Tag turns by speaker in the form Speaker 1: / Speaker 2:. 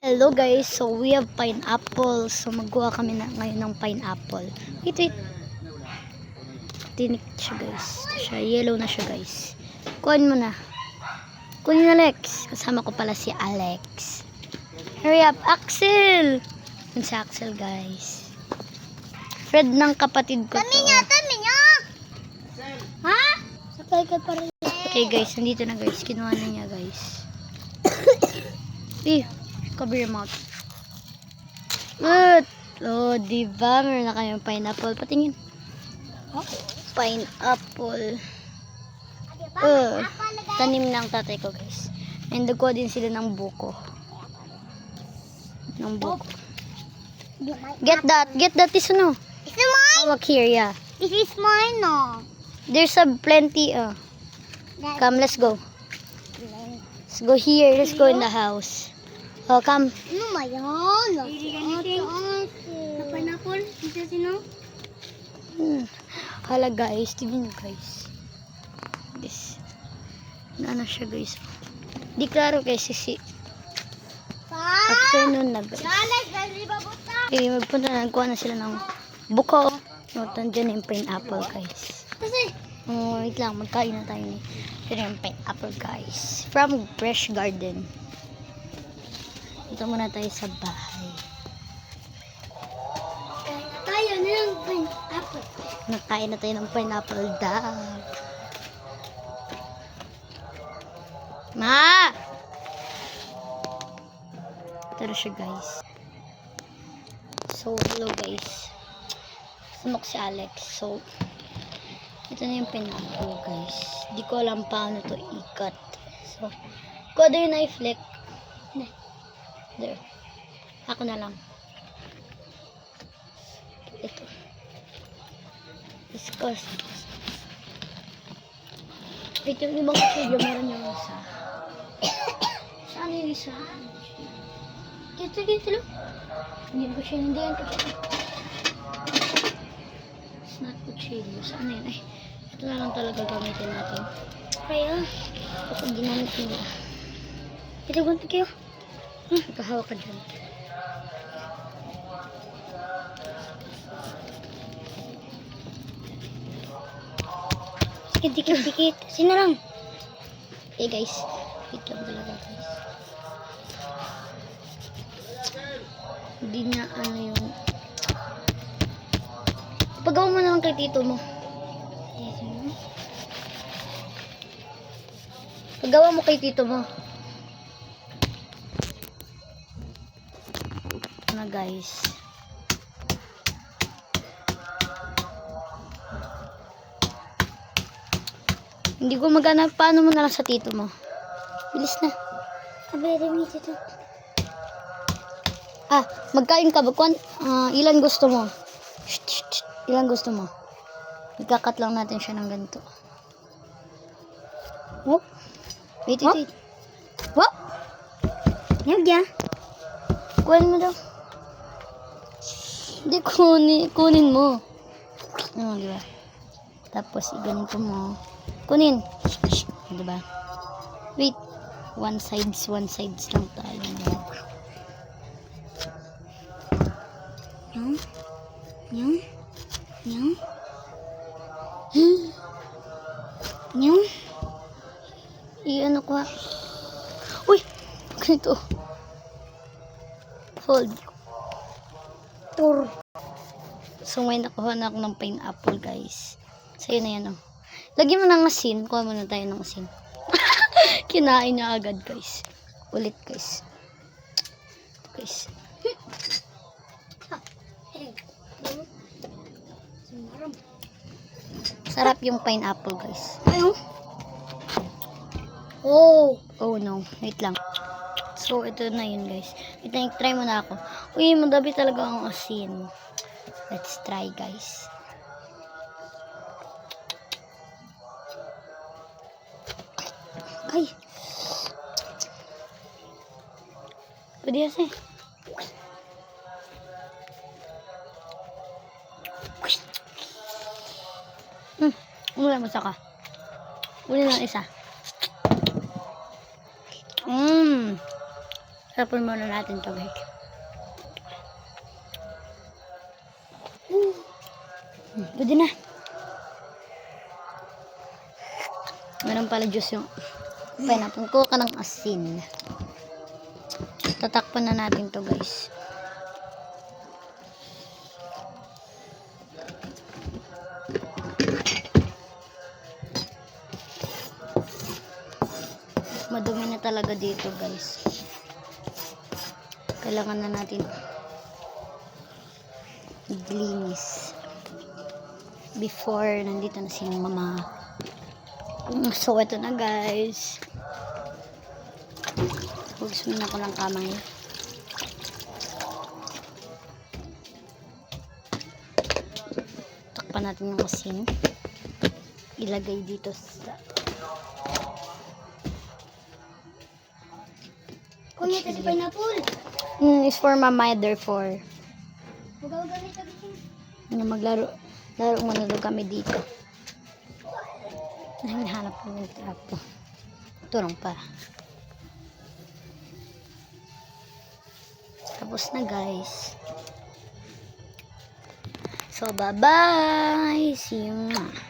Speaker 1: Hello guys, so we have pineapple. So magkuha kami ngayon ng pineapple. Wait. Tinik siya guys. Ito siya, yellow na siya guys. Kunin mo na. Kunin Alex. Kasama ko pala si Alex. Hurry up, Axel! Yun si Axel guys. Fred ng kapatid ko to.
Speaker 2: Tami niya! Ha? Sakay ka pa rin.
Speaker 1: Okay guys, nandito na guys. Kinuha na niya guys. Cover your mouth. Good. Oh, diba? Meron na kayong pineapple. Patingin. Pineapple. Tanim ng tatay ko, guys. And nagkuha din sila ng buko. Get that. Is ano?
Speaker 2: Is it mine?
Speaker 1: Hawak here, yeah.
Speaker 2: This is mine, no.
Speaker 1: There's a plenty. Come, let's go. Let's go here. Let's go in the house. Oh, come.
Speaker 2: Ano ba yan? Na pineapple? Dito sino?
Speaker 1: Hala guys, tignan nyo guys. This. Ano siya guys. Di klaro guys si afternoon na guys. Okay, magpunta na. Nagkuha na sila ng buko. No, dyan yung pineapple guys. Wait lang, magkain na tayo ni. Yan yung pineapple guys. From Fresh Garden. Ito muna tayo sa bahay.
Speaker 2: Tayo ng pineapple.
Speaker 1: Nakain na tayo ng pineapple daw. Ma! Ito na siya guys. So, hello guys. Sumok si Alex. So, ito na yung pineapple guys. Di ko alam paano to ikat. So, kuha daw yung knife flick. There. Ako na lang. Ito. Discuss. Ito yung ibang video. Meron yung isa. Saan yung isa? Dito lang. Hindi ko siya. Hindi yan kuchilyo. It's not kuchilyo. Saan yun? Ay, ito na lang talaga gamitin natin.
Speaker 2: Kaya?
Speaker 1: Ito ginamit nila.
Speaker 2: Ito gunti kayo.
Speaker 1: Nakahawak ka dyan.
Speaker 2: Dikit. Sino lang?
Speaker 1: Okay guys. Wait lang talaga guys. Hindi niya ano yung... Pagawa mo naman kay tito mo. Pagawa mo kay tito mo. Na guys. Hindi ko magana. Paano mo na lang sa tito mo? Bilis na.
Speaker 2: Abere mi dito.
Speaker 1: Magkain ka ba? Ilan gusto mo? Ilan gusto mo? Ikakat lang natin siya ng ganito. Whoop. Wait. Whoop.
Speaker 2: Nagya.
Speaker 1: Kunin mo daw. Hindi, kunin mo. Diba? Tapos, ganito mo. Kunin. Diba? Wait. One sides lang tayo. Yung. Ano ko ha? Uy! Ganito. Hold. So, may nakuha na ako ng pineapple, guys. Sa'yo na yan, oh. Lagyan mo ng asin. Kuha muna tayo ng asin. Kinain niya agad, guys. Ulit, guys. Guys. Sarap yung pineapple, guys.
Speaker 2: Ayun.
Speaker 1: Oh, no. Wait lang. So, ito na yun, guys. Wait lang, try mo na ako. Uy, madabi talaga ang asin. Let's try, guys. Ay. Pwede kasi. Wala mo saka. Wala lang isa. Tapon muna natin to guys. Pwede na. Meron pala juice yung pineapple. Kuha ka ng asin. Tatakpan na natin to guys. Madumi na talaga dito guys. Kailangan na natin iglinis before nandito na si mama. So ito na guys. Hugas muna ako ng kamay. Takpan natin yung asin. Ilagay dito sa
Speaker 2: Kung ito si pineapple.
Speaker 1: It's for mama, therefore.
Speaker 2: Huwag ganito gising.
Speaker 1: Maglaro muna daw kami dito. Hinahanap ko yung trapo. Turong pa. Tapos na guys. So bye bye. See you.